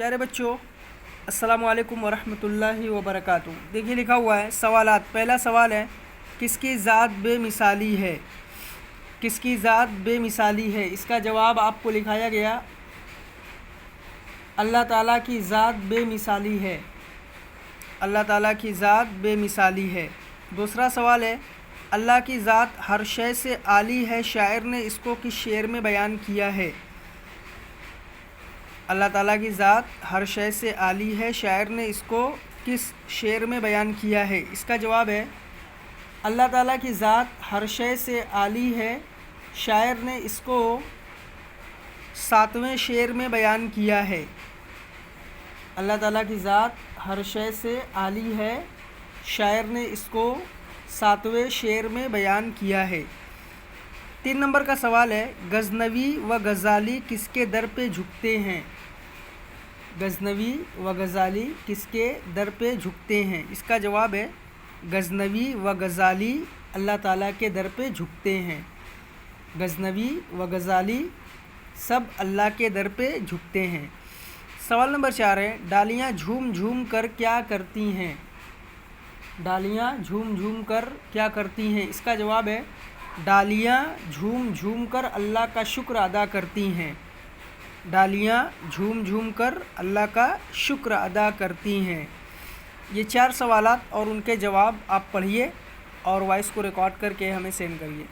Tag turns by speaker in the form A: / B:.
A: प्यारे बच्चों, अस्सलाम वालेकुम वरहमतुल्लाहि वबरकातुहू। देखिए लिखा हुआ है सवालात। पहला सवाल है, किसकी ज़ात बेमिसाली है? किसकी ज़ात बेमिसाली है? इसका जवाब आपको लिखाया गया, अल्लाह ताला की ज़ात बेमिसाली है। अल्लाह ताला की ज़ात बेमिसाली है। दूसरा सवाल है, अल्लाह की ज़ात हर शय से आली है, शायर ने इसको किस शेर में बयान किया है? अल्लाह ताला की ज़ात हर शय से आली है, शायर ने इसको किस शेर में बयान किया है? इसका जवाब है, अल्लाह ताला की ज़ात हर शय से आली है, शायर ने इसको 7वें शेर में बयान किया है। अल्लाह ताला की ज़ात हर शय से आली है, शायर ने इसको 7वें शेर में बयान किया है। 3 नंबर का सवाल है, गज़नवी व गज़ाली किसके दर पे झुकते हैं? गज़नवी व गज़ाली किसके दर पे झुकते हैं? इसका जवाब है, गज़नवी व गज़ाली अल्लाह ताला के दर पे झुकते हैं। गज़नवी व गज़ाली सब अल्लाह के दर पे झुकते हैं। सवाल नंबर 4 है, डालियाँ झूम झूम कर क्या करती हैं? डालियाँ झूम झूम कर क्या करती हैं? इसका जवाब है, डालियाँ झूम झूम कर अल्लाह का शुक्र अदा करती हैं। डालियाँ झूम झूम कर अल्लाह का शुक्र अदा करती हैं। ये 4 सवालात और उनके जवाब आप पढ़िए और वॉइस को रिकॉर्ड करके हमें सेंड करिए।